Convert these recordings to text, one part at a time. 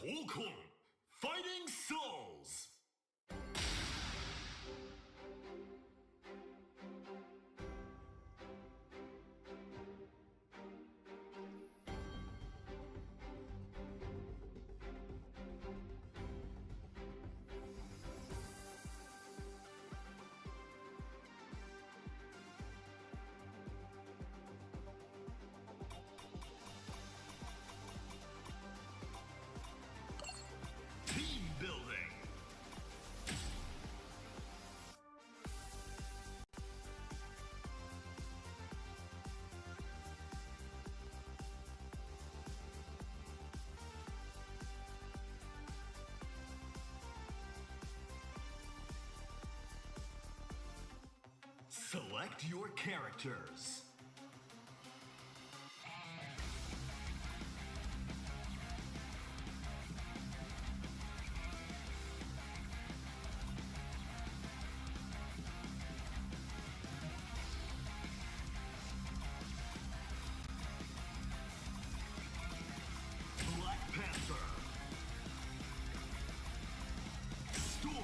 Okon Fighting Souls. Team building. Select your characters. Black Panther, Storm,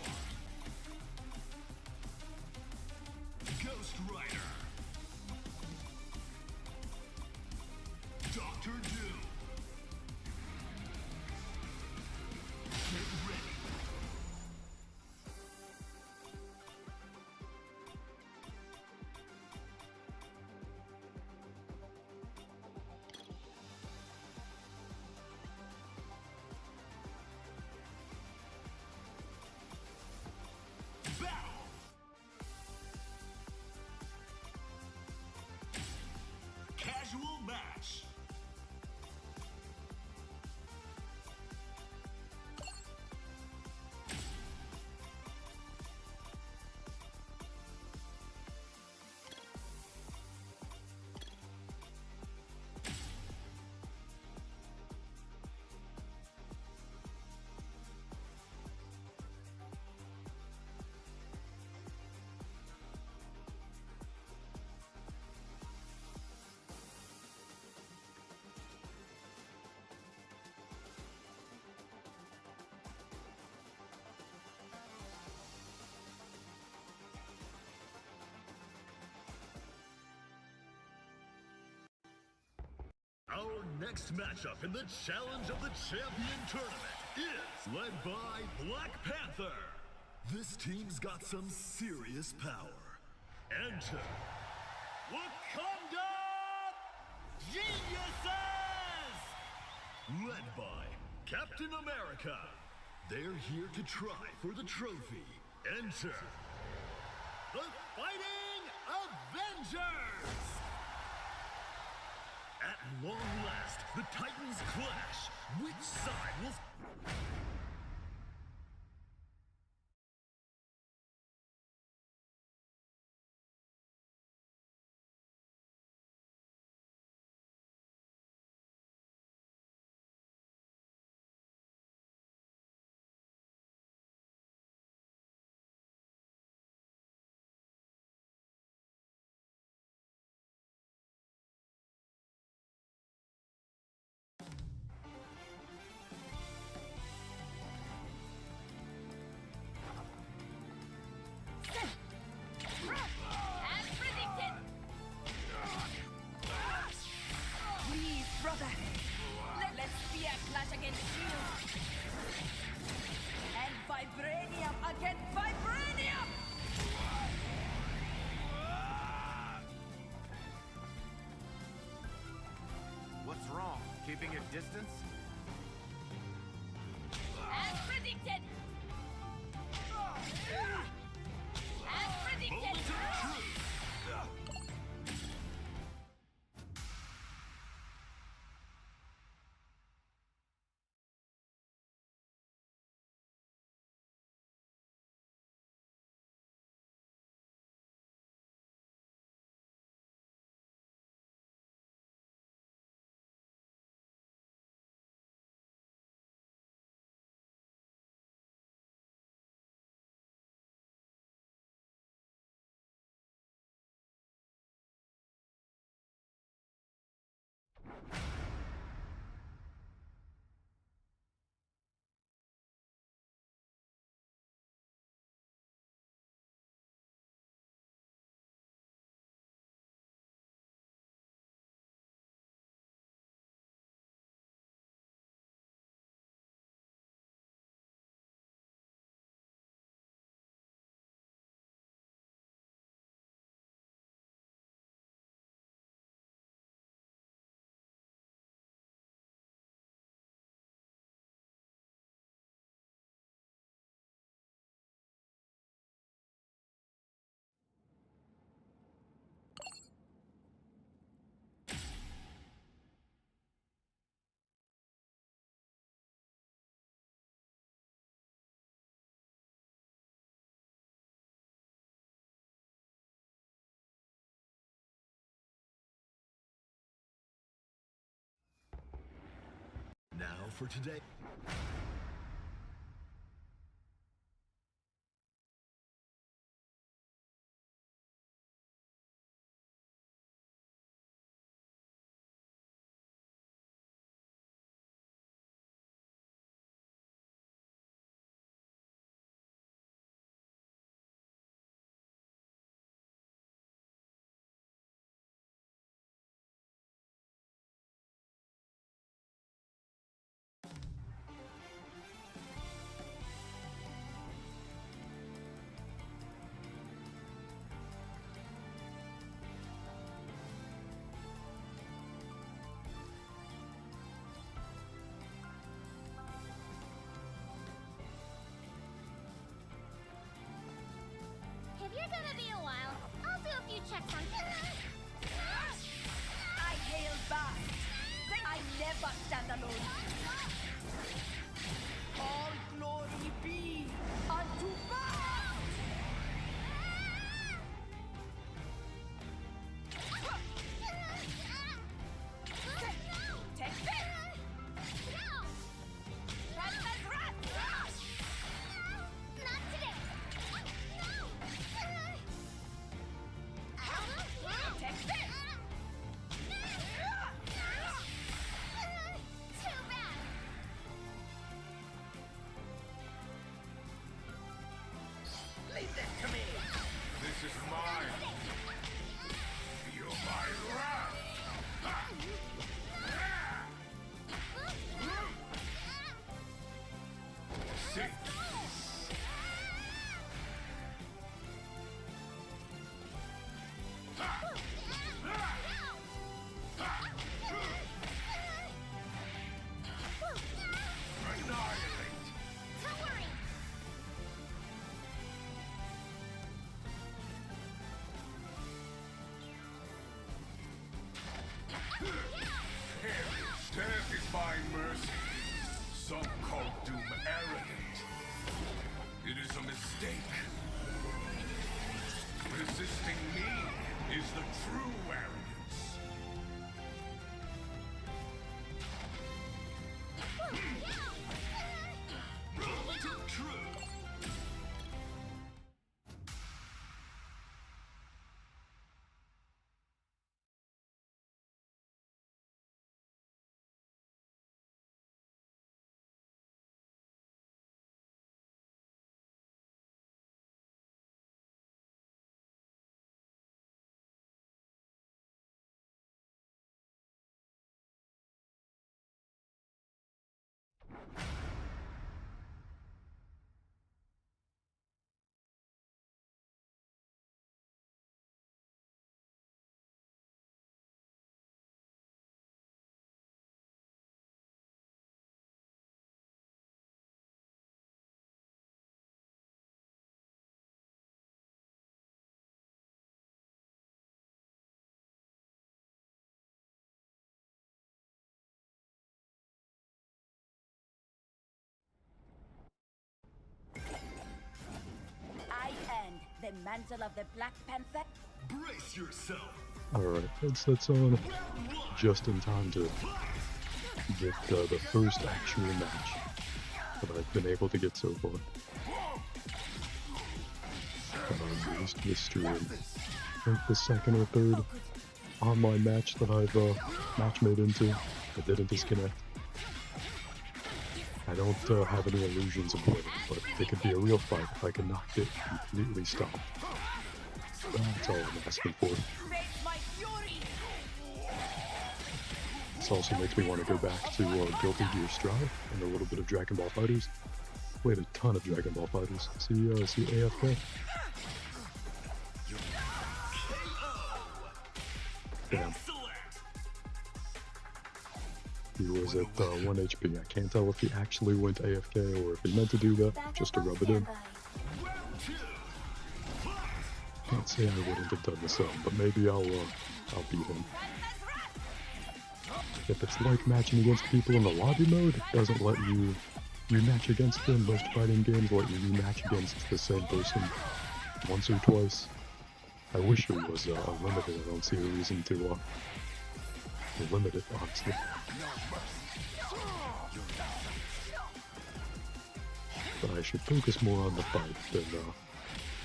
Ghost Rider, Doctor Doom. Get ready. Battle! Casual match. Our next matchup in the Challenge of the Champion tournament is led by Black Panther. This team's got some serious power. Enter Wakanda Geniuses! Led by Captain America. They're here to try for the trophy. Enter the Fighting Avengers! At long last, the Titans clash. Which side will... As predicted! Please, brother! Let's be a clash against shield! And vibranium against vibranium! What's wrong? Keeping a distance? As predicted! As predicted! Moment of truth! for today. If you're gonna be a while, I'll do a few checks on. I hail back. I never stand alone. All glory be unto God. Take this. Panther's wrath. Not today. Take this. Too bad. Leave this to me! This is mine! Feel my wrath! See? Annihilate! Don't worry. Death is my mercy. Some call doom arrogant. It is a mistake. Resisting me is the true arrogance. Relative truth. I end the mantle of the Black Panther. Brace yourself. Alright, that's on Round one. just in time to get the first actual match that I've been able to get so far. Released this stream. I think the second or third online match that I've match made into. I didn't disconnect. I don't have any illusions of winning, but it could be a real fight if I can not get completely stopped. That's all I'm asking for. Face my fury. This also makes me want to go back to Guilty Gear Strive and a little bit of Dragon Ball Fighters. Played a ton of Dragon Ball Fighters. See AFK? Damn. Excellent. He was at 1 HP. I can't tell if he actually went AFK or if he meant to do that just to rub it in. Round two. Can't say I wouldn't have done the same, but maybe I'll beat him. If it's like matching against people in the lobby mode, it doesn't let you rematch against them. Most fighting games let you rematch against the same person once or twice. I wish it was unlimited. I don't see a reason to limit it, honestly. But I should focus more on the fight than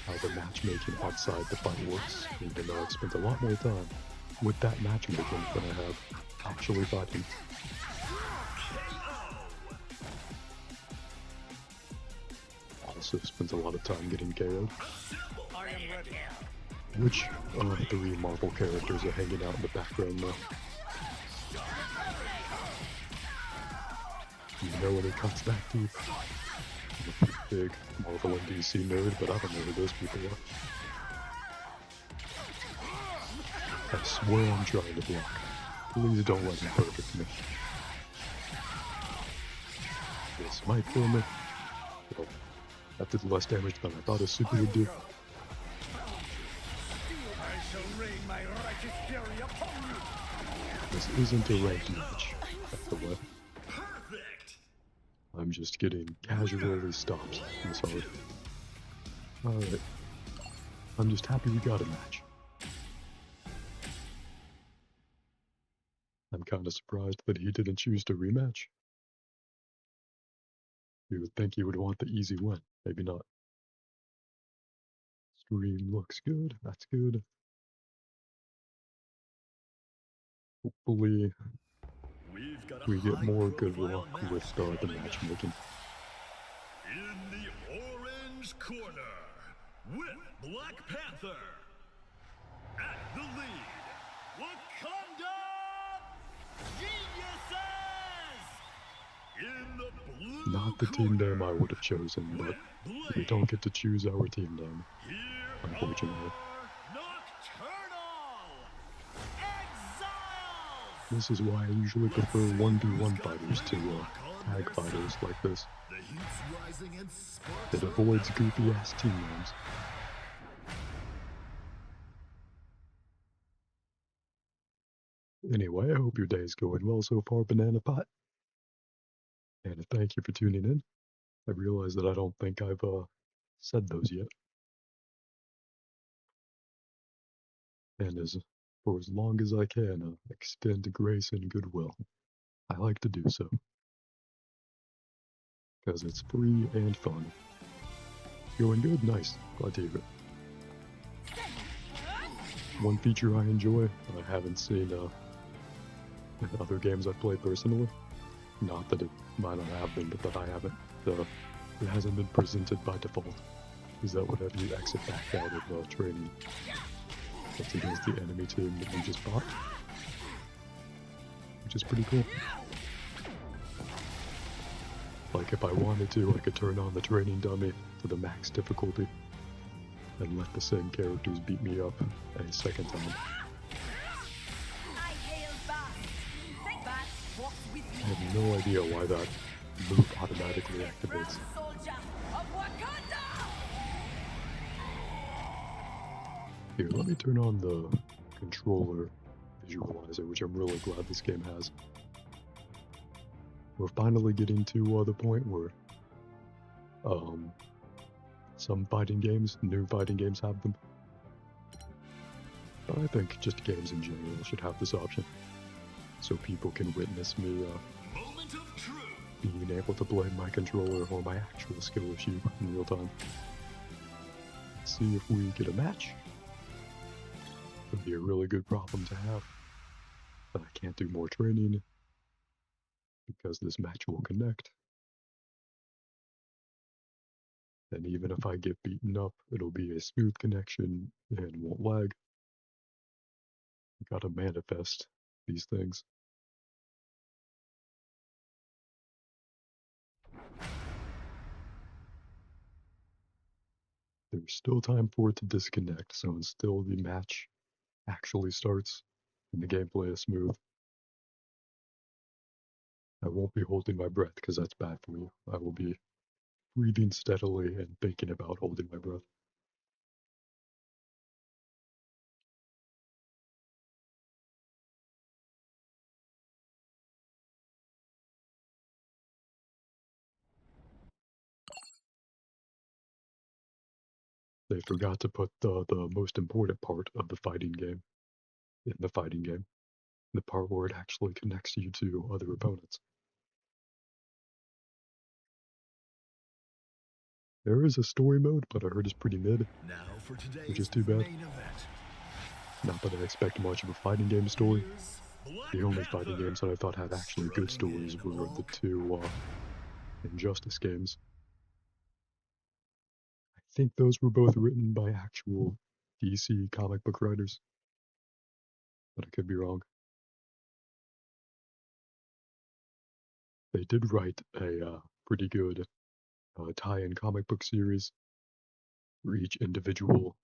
how the matchmaking outside the fight works, even though I've spent a lot more time with that matchmaking than I have actually fighting. Also spent a lot of time getting KO'd. Which of 3 Marvel characters are hanging out in the background now? You know any cuts that deep? I'm a pretty big Marvel and DC nerd, but I don't know who those people are. I swear I'm trying to block. Please don't let him perfect me. This might kill me. Well, that did less damage than I thought a super would do. This isn't a ranked match, by the way. I'm just getting casually stopped. I'm sorry. Alright. I'm just happy we got a match. I'm kinda surprised that he didn't choose to rematch. You would think he would want the easy win. Maybe not. Stream looks good. That's good. Hopefully we get more good luck with the matchmaking. In the orange corner, with Black Panther, at the lead, Wakanda Geniuses! In the blue Not the team name I would have chosen, but we don't get to choose our team name, unfortunately. This is why I usually prefer 1v1 fighters to tag fighters like this. It avoids goofy ass team names. Anyway, I hope your day is going well so far, Banana Pot. And thank you for tuning in. I realize that I don't think I've said those yet. And for as long as I can, extend grace and goodwill. I like to do so. Because it's free and fun. Going good? Nice. Glad to hear it. One feature I enjoy, I haven't seen in other games I've played personally. Not that it might not have been, but that I haven't. It hasn't been presented by default. Is that whenever you exit back out of training, it's against the enemy team that you just bought? Which is pretty cool. Like if I wanted to, I could turn on the training dummy to the max difficulty and let the same characters beat me up a second time. I have no idea why that move automatically activates. Here, let me turn on the controller visualizer, which I'm really glad this game has. We're finally getting to the point where some fighting games, new fighting games have them. I think just games in general should have this option, so people can witness me being able to blame my controller or my actual skill issue in real time. Let's see if we get a match. Would be a really good problem to have. But I can't do more training because this match will connect. And even if I get beaten up, it'll be a smooth connection and won't lag. Gotta manifest these things. There's still time for it to disconnect, so until the match actually starts and the gameplay is smooth, I won't be holding my breath because that's bad for you. I will be breathing steadily and thinking about holding my breath. They forgot to put the most important part of the fighting game in the fighting game. The part where it actually connects you to other opponents. There is a story mode, but I heard it's pretty mid, Now for today's which is too bad. main event. Not that I expect much of a fighting game story. Here's Black The only Panther. fighting games that I thought had actually good stories were the two Injustice games. I think those were both written by actual DC comic book writers, but I could be wrong. They did write a pretty good tie-in comic book series for each individual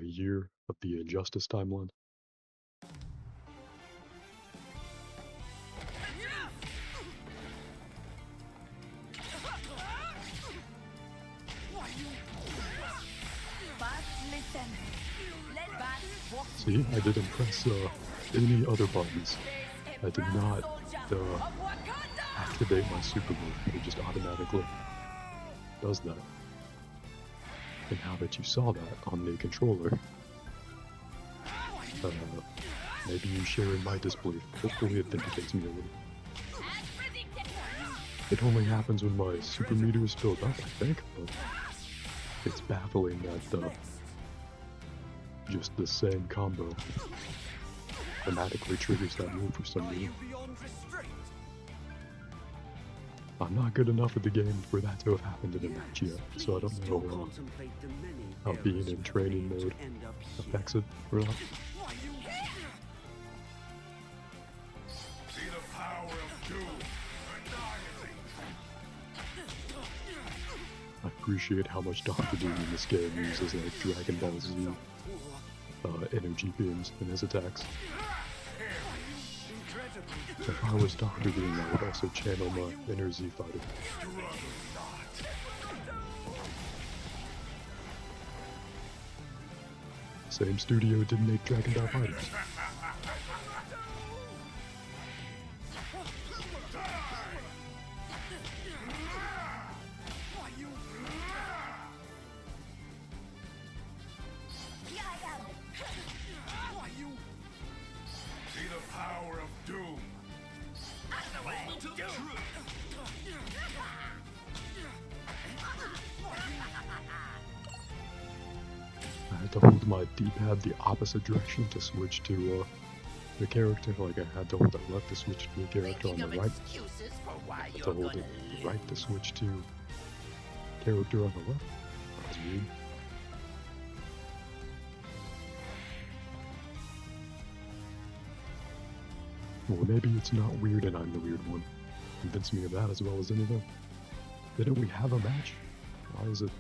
year of the Injustice timeline. See, I didn't press any other buttons. I did not activate my super move. It just automatically does that. And now that you saw that on the controller, maybe you share in my disbelief. Hopefully it vindicates me a little. It only happens when my super meter is filled up, I think, but it's baffling that just the same combo automatically triggers that move for some reason. I'm not good enough at the game for that to have happened in a match yet, so I don't know how being in training mode affects it or not. See the power of doom. I appreciate how much Dr. Doom in this game uses like Dragon Ball Z energy beams in his attacks. If I was Dr. Doom, I would also channel my inner Z fighter. Same studio did make Dragon Ball fighters. See the power of doom. I had to hold my D-pad the opposite direction to switch to the character. Like I had to hold it left to switch to the character on the right. I had to hold it right to switch to character on the left. That was weird. Or maybe it's not weird and I'm the weird one. Convince me of that as well as anything. Didn't we have a match? Why is it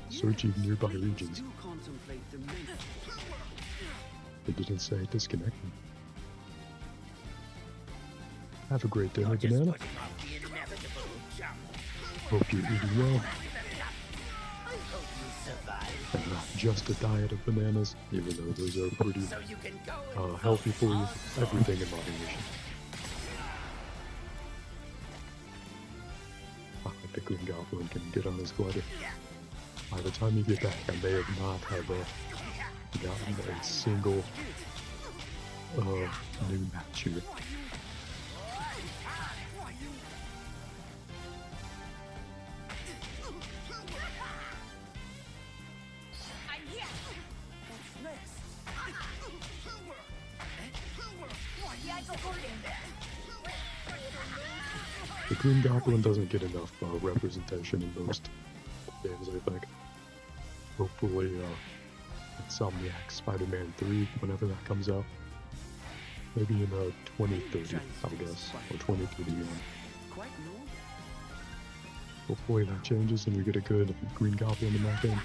searching nearby regions? It didn't say disconnect me. Have a great dinner, banana. Hope you're eating well. And not just a diet of bananas, even though those are pretty healthy for you. Everything in moderation. The Green Goblin can get on his glider. By the time you get back, I may have not have gotten a single new match here. The Green Goblin doesn't get enough representation in most games, I think. Hopefully, Insomniac Spider-Man 3, whenever that comes out. Maybe in 2030, I guess, or 2031. Hopefully that changes and we get a good Green Goblin in that game.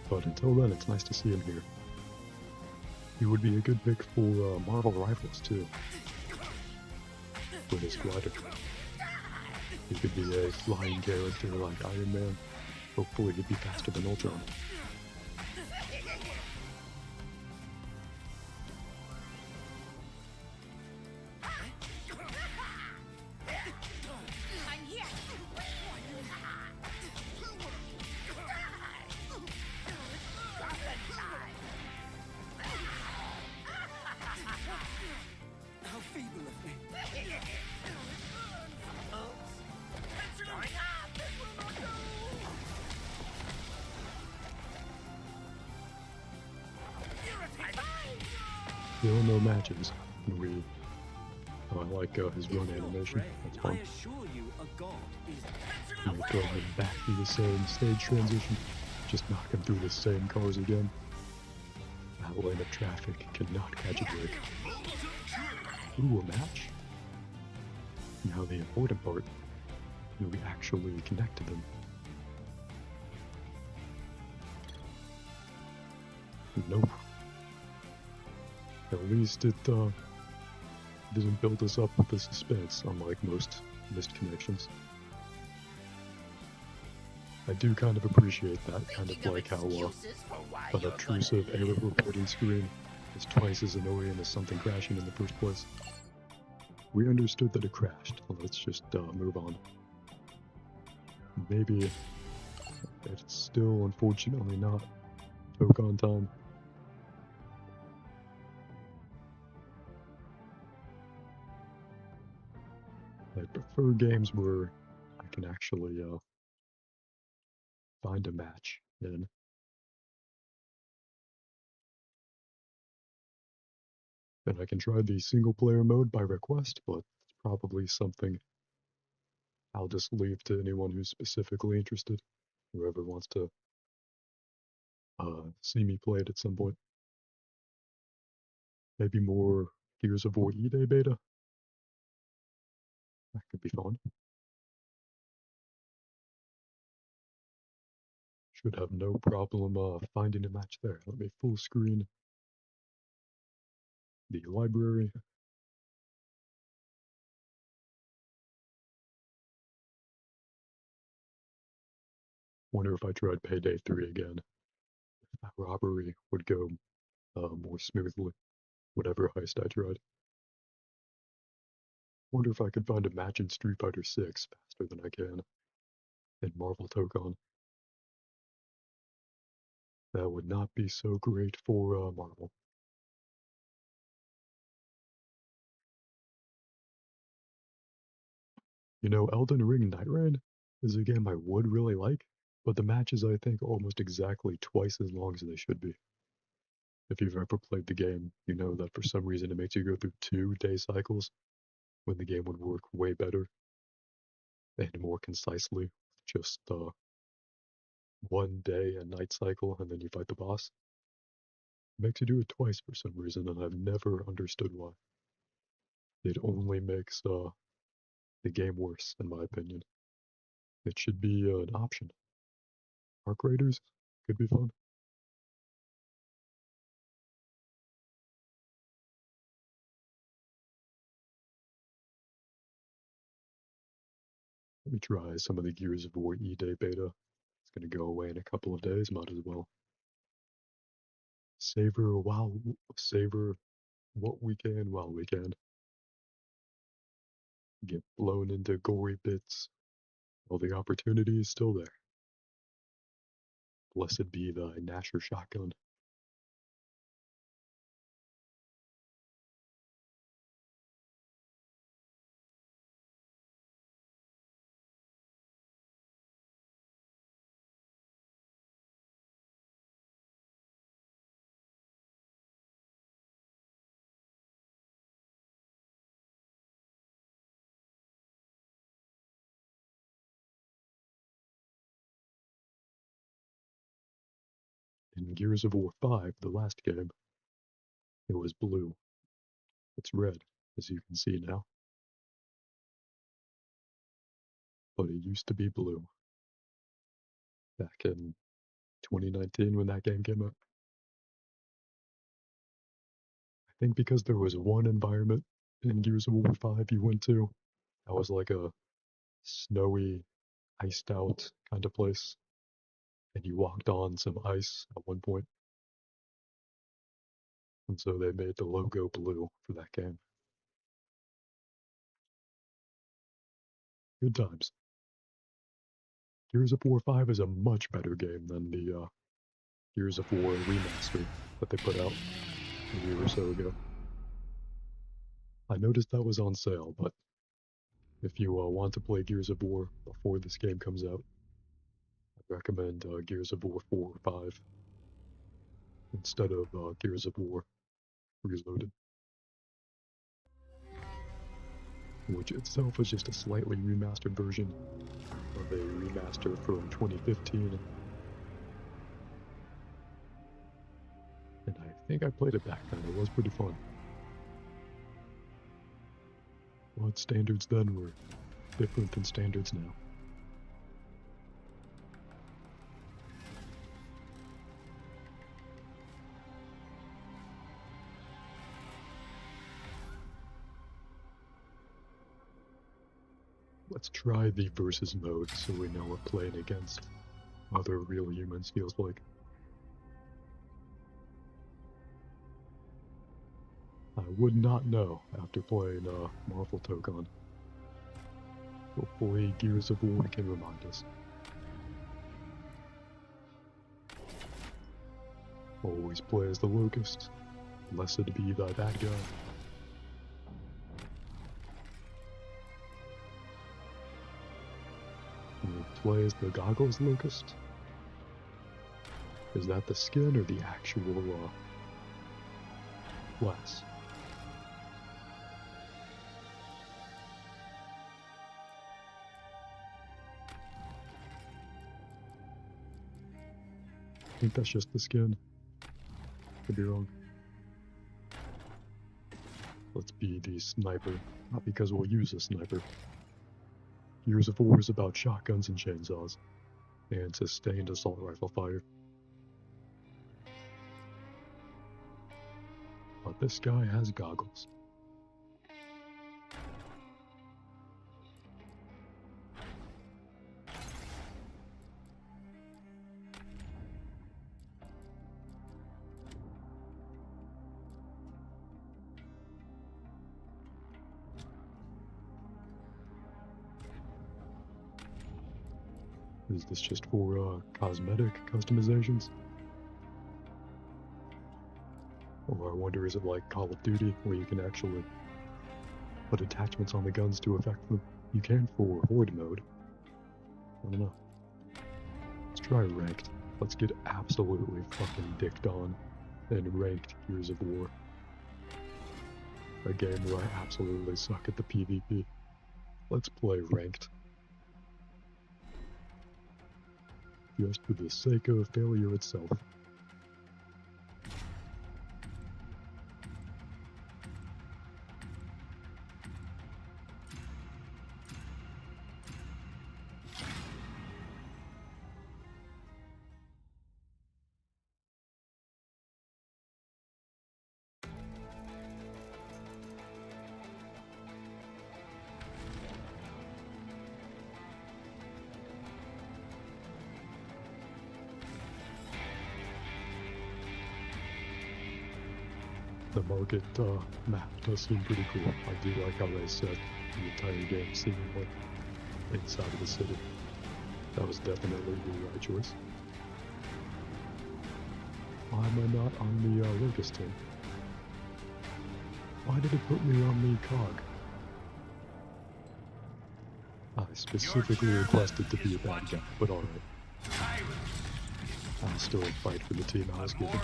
But until then, it's nice to see him here. He would be a good pick for Marvel Rivals, too. With his glider. He could be a flying character like Iron Man. Hopefully he'd be faster than Ultron. still no matches. And we, I like his run animation. That's fun. assure you, a god is And we throw him back through the same stage transition. Just knock him through the same cars again. That lane of traffic cannot catch a break. Ooh, a match? Now the important part. Do we actually connect to them? Nope. At least it didn't build us up with the suspense, unlike most missed connections. I do kind of appreciate that, kind of like how an obtrusive error reporting screen is twice as annoying as something crashing in the first place. We understood that it crashed. Let's just move on. Maybe it's still unfortunately not Pokemon time. I prefer games where I can actually find a match in. And I can try the single player mode by request, but it's probably something I'll just leave to anyone who's specifically interested. Whoever wants to see me play it at some point. Maybe more Gears of War E-Day beta. That could be fun. Should have no problem finding a match there. Let me full screen the library. Wonder if I tried Payday 3 again, if that robbery would go more smoothly, whatever heist I tried. Wonder if I could find a match in Street Fighter 6 faster than I can in Marvel Tokon. That would not be so great for Marvel. You know, Elden Ring Night Rain is a game I would really like, but the matches I think are almost exactly twice as long as they should be. If you've ever played the game, you know that for some reason it makes you go through 2 day cycles when the game would work way better and more concisely. Just 1 day and night cycle, and then you fight the boss. It makes you do it twice for some reason, and I've never understood why. It only makes the game worse, in my opinion. It should be an option. Arc Raiders could be fun. Let me try some of the Gears of War E-Day beta. It's gonna go away in a couple of days, might as well. Savor what we can while we can. Get blown into gory bits while the opportunity is still there. Blessed be thy Nasher shotgun. In Gears of War 5, the last game, it was blue. It's red, as you can see now. But it used to be blue. Back in 2019 when that game came out. I think because there was one environment in Gears of War 5 you went to that was like a snowy, iced out kind of place. And you walked on some ice at one point. And so they made the logo blue for that game. Good times. Gears of War 5 is a much better game than the Gears of War remaster that they put out a year or so ago. I noticed that was on sale, but if you want to play Gears of War before this game comes out, I recommend Gears of War 4 or 5 instead of Gears of War Reloaded. which itself is just a slightly remastered version of a remaster from 2015. And I think I played it back then. It was pretty fun. But standards then were different than standards now. Let's try the versus mode so we know what playing against other real humans feels like. I would not know after playing Marvel Togon. Hopefully Gears of War can remind us. Always play as the Locust. Blessed be thy bad guy. You play as the Goggles Locust? Is that the skin or the actual class? I think that's just the skin. Could be wrong. Let's be the sniper. Not because we'll use a sniper. Gears of War is about shotguns and chainsaws, and sustained assault rifle fire. But this guy has goggles. Is this just for cosmetic customizations? Or I wonder, is it like Call of Duty, where you can actually put attachments on the guns to affect them? You can for Horde mode. I don't know. Let's try ranked. Let's get absolutely fucking dicked on in ranked Gears of War. A game where I absolutely suck at the PvP. Let's play ranked. Just for the sake of failure itself. The market map does seem pretty cool. I do like how they set the entire game seemingly inside of the city. That was definitely the right choice. Why am I not on the Locust team? Why did it put me on the COG? I specifically requested to be a bad guy, but alright. I'll still fight for the team I was given.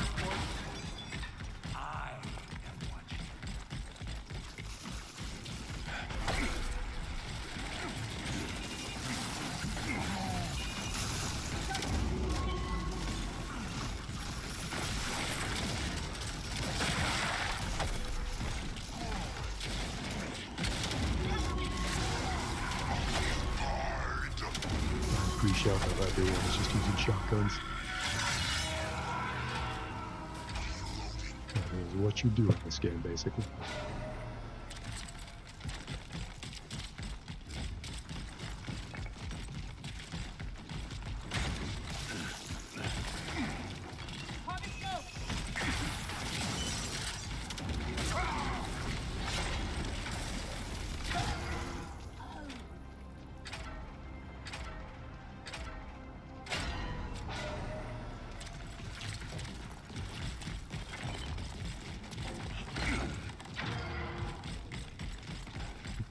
Appreciate how everyone is just using shotguns. That is what you do in this game, basically.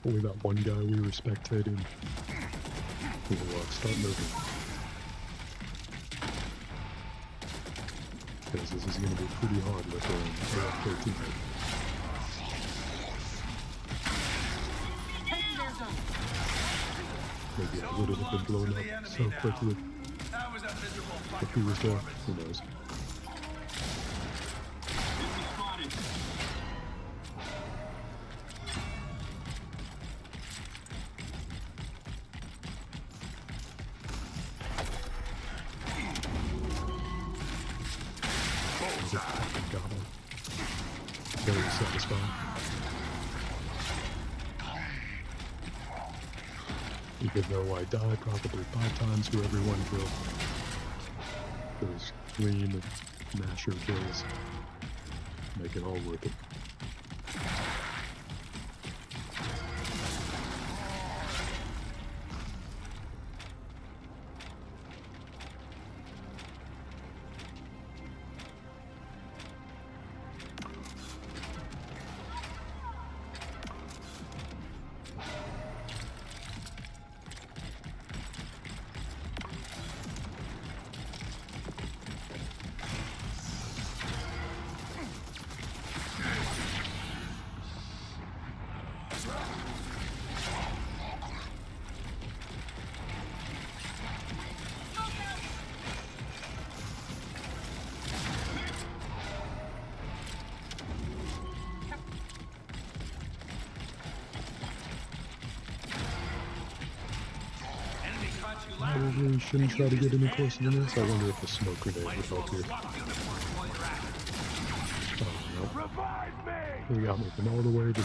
Hopefully that one guy we were spectating will start moving. Because this is going to be pretty hard with an AFK teammate. Maybe I would have been blown up so quickly. That was a miserable If fucking he was there, performance. who knows? Got him. Very satisfying. Even though I died probably 5 times to every one kill. Those clean masher kills make it all worth it. Probably shouldn't try to get any closer than this. I wonder if a smoke grenade would help here. Oh no. He got me from all the way to the...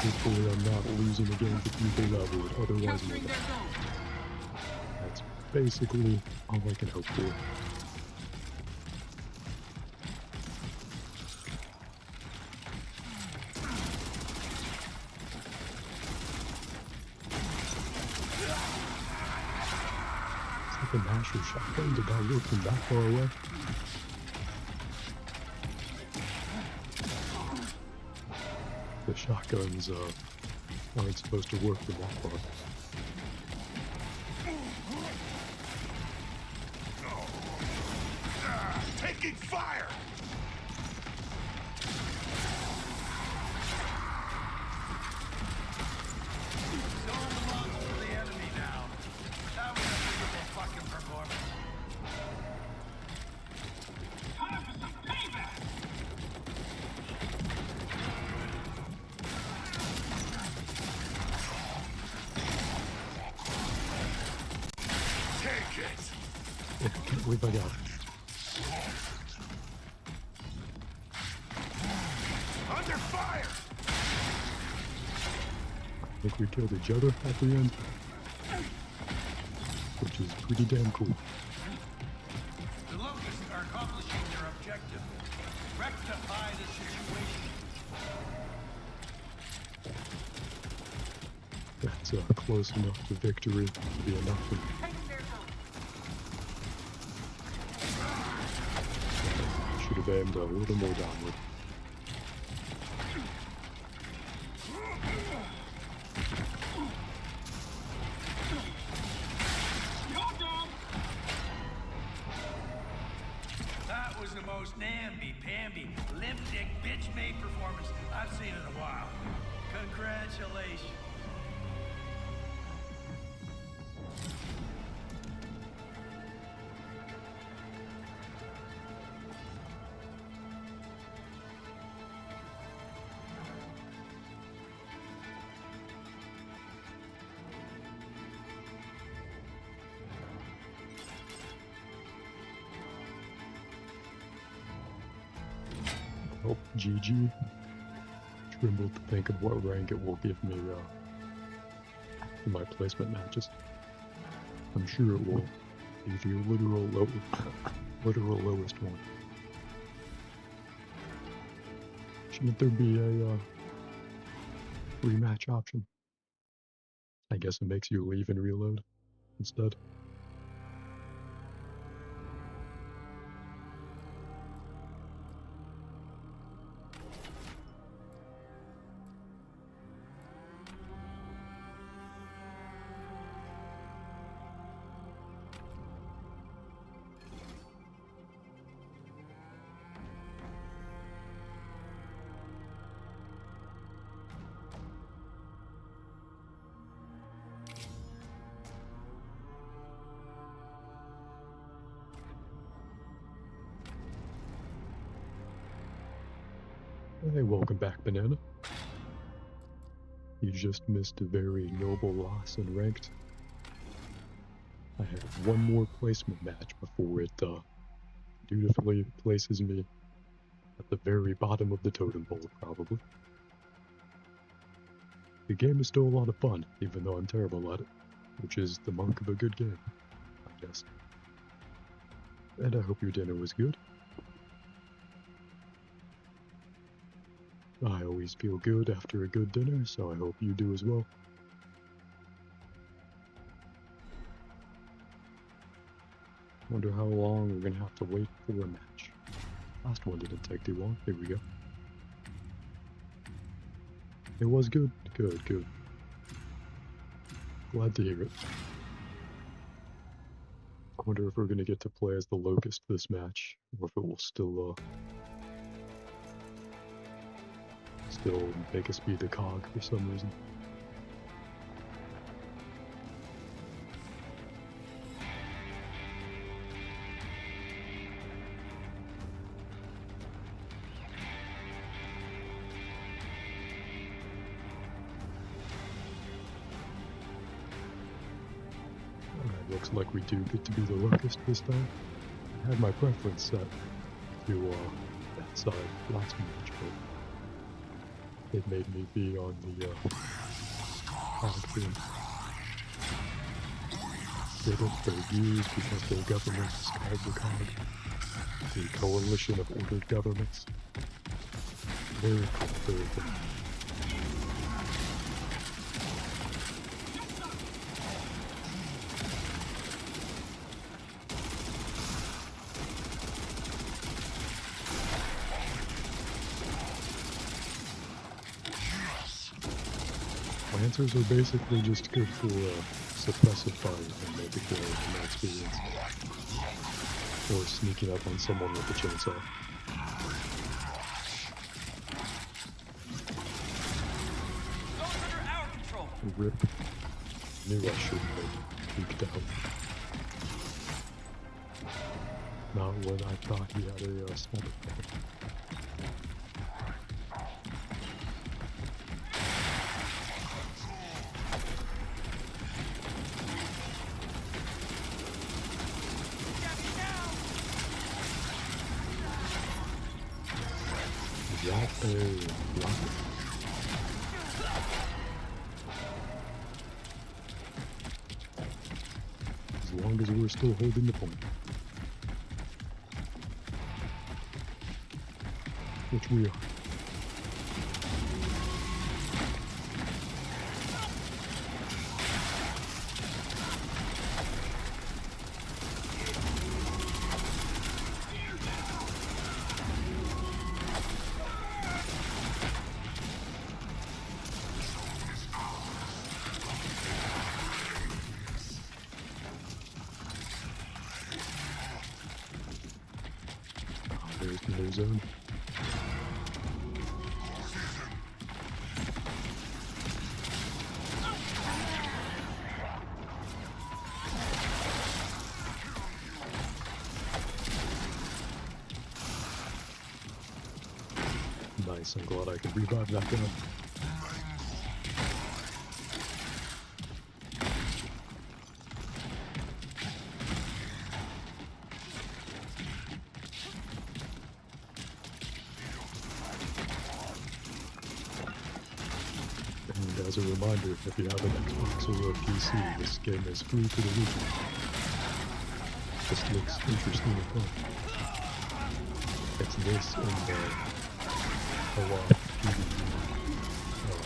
Hopefully I'm not losing against the people that would otherwise win. That's basically all I can hope for. It's like a masher shotgun did not work from that far away. The shotguns aren't supposed to work from that far. Taking fire! Zone belongs to the enemy now. That was a miserable fucking performance. Time for some payback! Take it! I can't believe I got it. Under fire! I think we killed each other at the end, which is pretty damn cool. The Locusts are accomplishing their objective. Rectify the situation. That's close enough to victory to be enough for me. Should have aimed a little more downward. That was the most namby-pamby, limp-dick, bitch-made performance I've seen in a while. Congratulations. Oh, GG. Trembled to think of what rank it will give me in my placement matches. I'm sure it will be the literal lowest one. Shouldn't there be a rematch option? I guess it makes you leave and reload instead. Hey, welcome back, Banana. You just missed a very noble loss in ranked. I have one more placement match before it dutifully places me at the very bottom of the totem pole, probably. The game is still a lot of fun, even though I'm terrible at it, which is the mark of a good game, I guess. And I hope your dinner was good. I always feel good after a good dinner, so I hope you do as well. Wonder how long we're gonna have to wait for a match. Last one didn't take too long. Here we go. It was good. Good, good. Glad to hear it. I wonder if we're gonna get to play as the Locust this match, or if it will still make us be the cog for some reason. Alright, looks like we do get to be the Locust this time. I had my preference set to that side last match, but it made me be on the cog team. Did it for years because their government is called the cog. The Coalition of Ordered Governments. Very cool, very cool. Lancers are basically just good for suppressive fire and multiplayer in my experience. Or sneaking up on someone with a chainsaw. Those under our control. Rip. Knew I shouldn't have peeked out. Not when I thought he had a sniper rifle. As long as we're still holding the point. Which we are. There's the new zone. Nice, I'm glad I could revive that gun. And as a reminder, if you have an Xbox or a PC, this game is free for the region. Just looks interesting and fun. It's this and a lot of PvE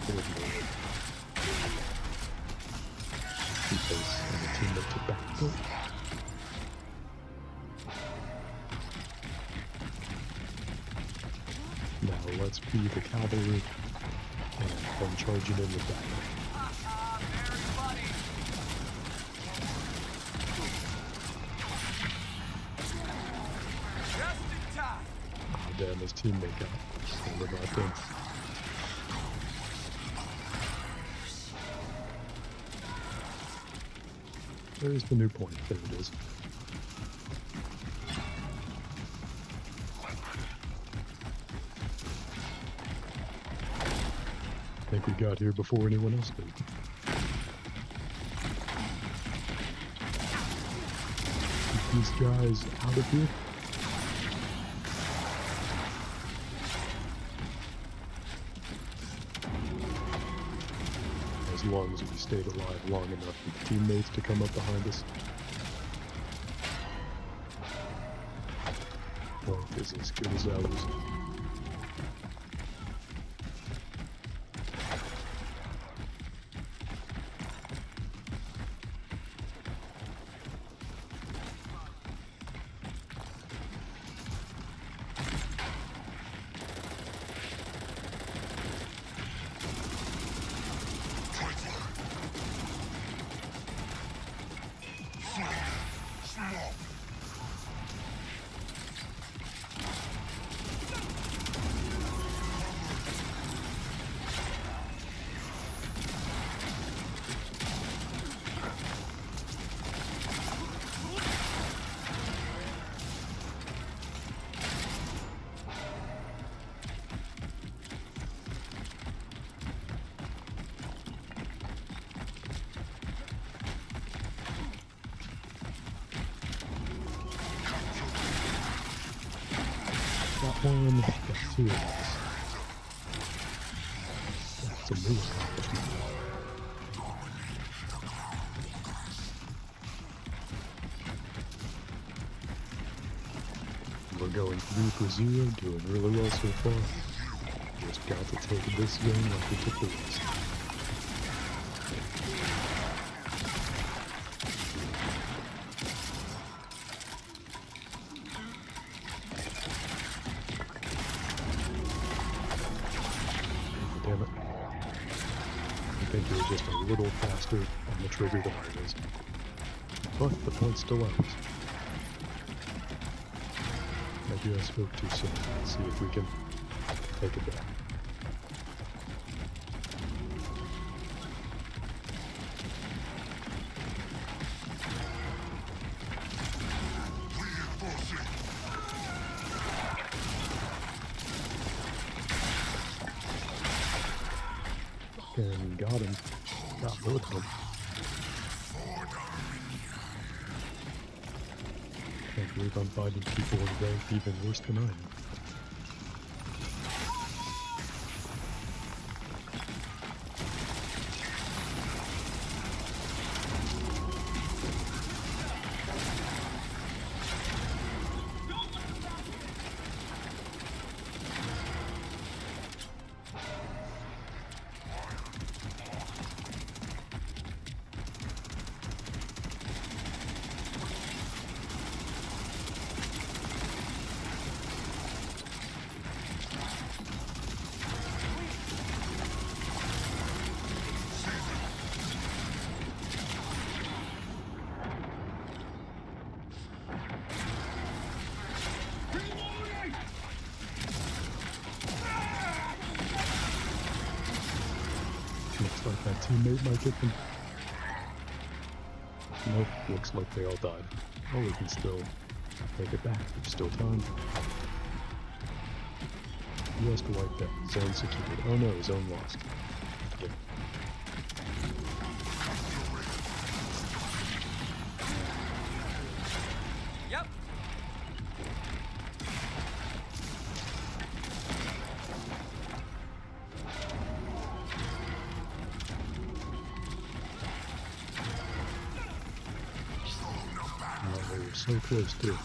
board mode. Because I'm a teammate to backfill. Now let's be the cavalry and come charging in with that. Oh damn, his teammate got stand about them. There's the new point. There it is. think we got here before anyone else did. Keep these guys out of here. As long as we stayed alive long enough for teammates to come up behind us. Life is as good as ours. Got one, got two of those. That's a new accomplishment. We're going 3-0, doing really well so far. Just got to take this game like we took the rest. Damn it. I think he was just a little faster on the trigger than I was. But the point's still ours. Maybe I spoke too soon. Let's see if we can take it back. And got him. Got both of them. Can't believe I'm fighting people in rank even worse than I am. Looks like that teammate might get them. Nope, looks like they all died. Oh, we can still take it back. There's still time. He has to wipe that. Zone secured. Oh no, zone lost. Yeah. Yep. Oh, we were so close too.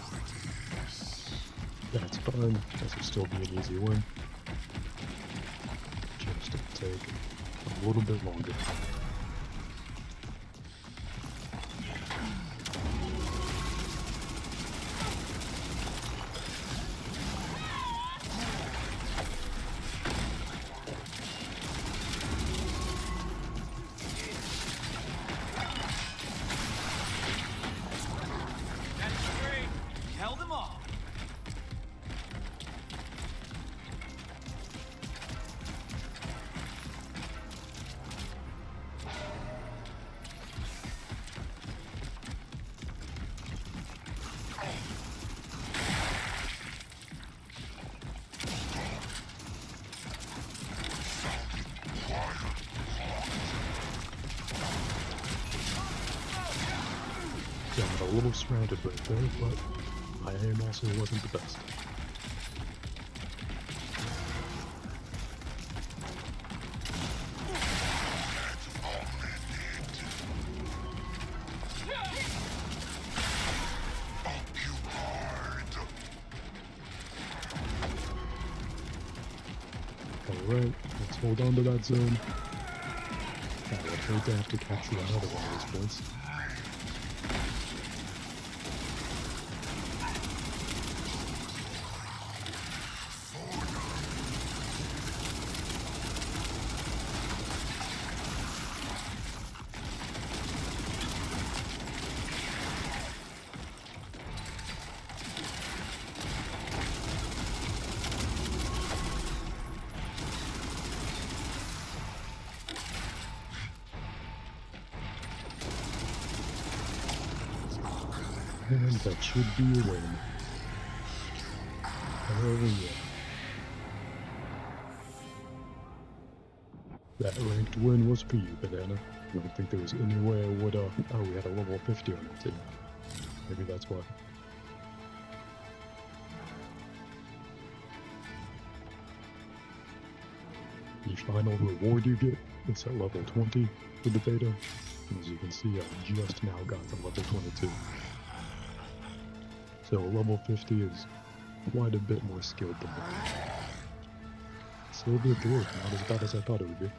That's fine. This will still be an easy win. Just to take a little bit longer. That's great. We held them all. Got a little surrounded right there, but my aim also wasn't the best. Alright, let's hold on to that zone. I would hate to have to capture another one of these points. And that should be a win. Oh yeah. That ranked win was for you, Banana. I don't think there was any way I would, oh, we had a level 50 on the team. Maybe that's why. The final reward you get is at level 20 for the beta. As you can see, I just now got to level 22. So level 50 is quite a bit more skilled than that. Still a good dwarf, not as bad as I thought it would be.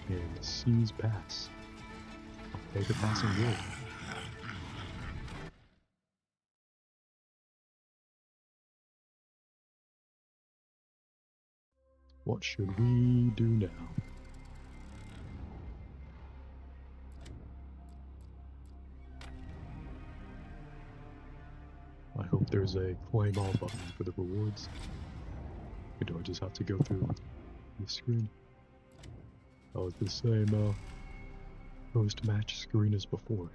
And Seas Pass. I'll take a passing good. What should we do now? I hope there's a claim all button for the rewards. Or do I just have to go through the screen? Oh, it's the same post-match screen as before.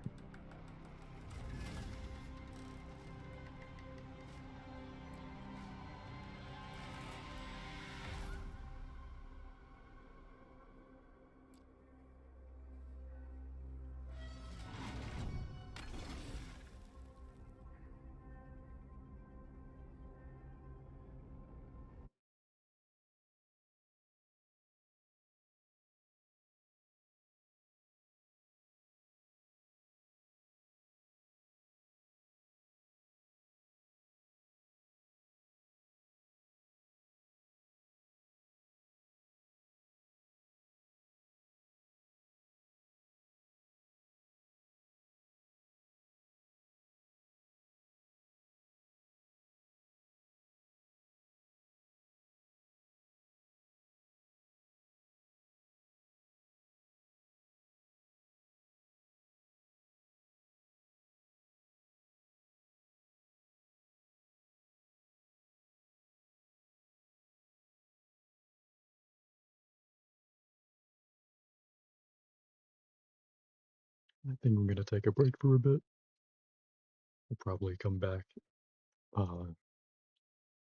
I think I'm gonna take a break for a bit. We'll probably come back uh,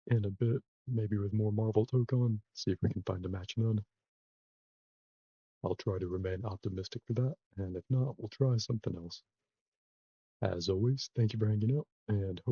in a bit, maybe with more Marvel Tokon, see if we can find a match none. I'll try to remain optimistic for that, and if not, we'll try something else. As always, thank you for hanging out, and hope